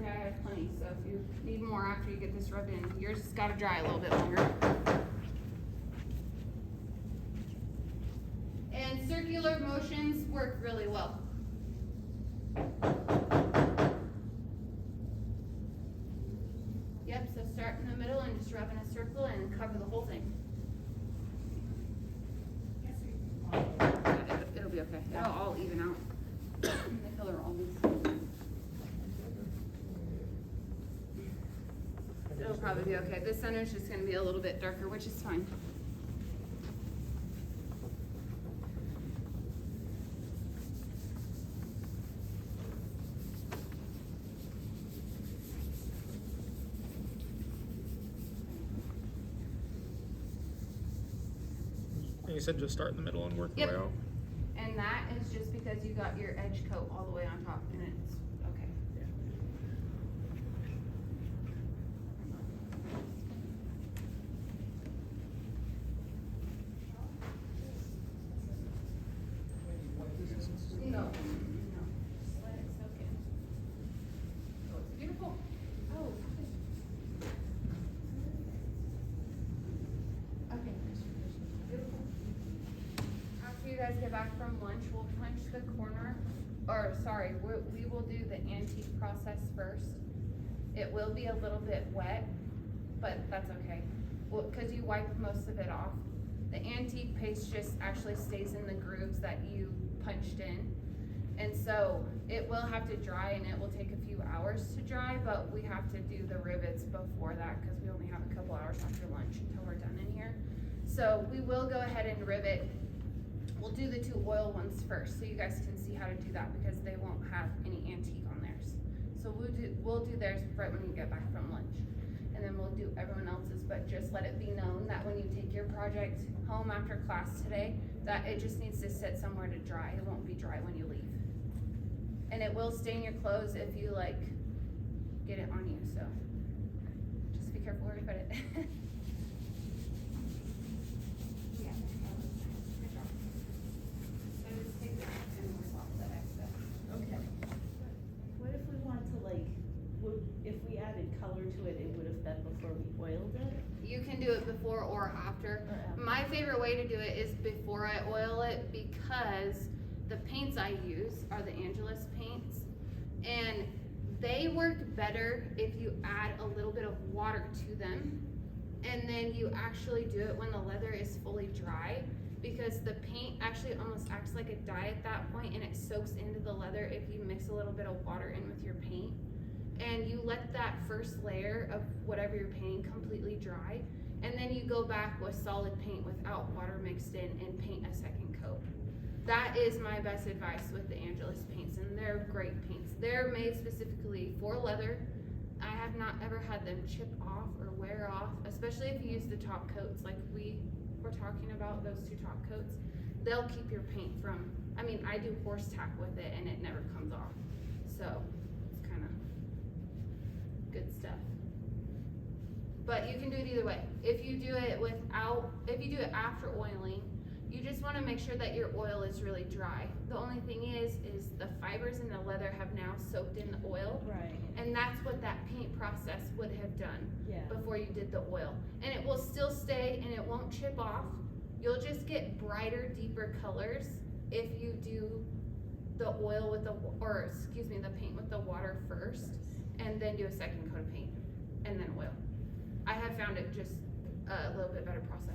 okay, I have plenty, so if you need more after you get this rubbed in, yours has gotta dry a little bit longer. And circular motions work really well. Yep, so start in the middle and just rub in a circle and cover the whole thing. It'll be okay. It'll all even out. The color all these. It'll probably be okay. This center is just going to be a little bit darker, which is fine. You said just start in the middle and work your way out. And that is just because you got your edge coat all the way on top, and it's okay. No, no. Just let it soak in. Oh, it's beautiful. Oh. Okay. Beautiful. After you guys get back from lunch, we'll punch the corner, or sorry, we will do the antique process first. It will be a little bit wet, but that's okay. Well, because you wiped most of it off. The antique paste just actually stays in the grooves that you punched in. And so it will have to dry, and it will take a few hours to dry, but we have to do the rivets before that because we only have a couple hours after lunch until we're done in here. So we will go ahead and rivet. We'll do the 2 oil ones first so you guys can see how to do that because they won't have any antique on theirs. So we'll do theirs right when you get back from lunch. And then we'll do everyone else's, but just let it be known that when you take your project home after class today, that it just needs to sit somewhere to dry. It won't be dry when you leave. And it will stain your clothes if you like get it on you, so just be careful where you put it. What if we want to if we added color to it, it would have been before we oiled it? You can do it before or after. My favorite way to do it is before I oil it because the paints I use are the Angelus paints, and they work better if you add a little bit of water to them, and then you actually do it when the leather is fully dry, because the paint actually almost acts like a dye at that point, and it soaks into the leather if you mix a little bit of water in with your paint. And you let that first layer of whatever you're painting completely dry, and then you go back with solid paint without water mixed in and paint a second coat. That is my best advice with the Angelus paints, and they're great paints. They're made specifically for leather. I have not ever had them chip off or wear off, especially if you use the top coats like we were talking about, those 2 top coats. They'll keep your paint from, I mean, I do horse tack with it and it never comes off. So it's kind of good stuff. But you can do it either way. If you do it after oiling, you just want to make sure that your oil is really dry. The only thing is the fibers in the leather have now soaked in the oil. Right. And that's what that paint process would have done before you did the oil. And it will still stay and it won't chip off. You'll just get brighter, deeper colors if you do the oil with the paint with the water first, and then do a second coat of paint, and then oil. I have found it just a little bit better process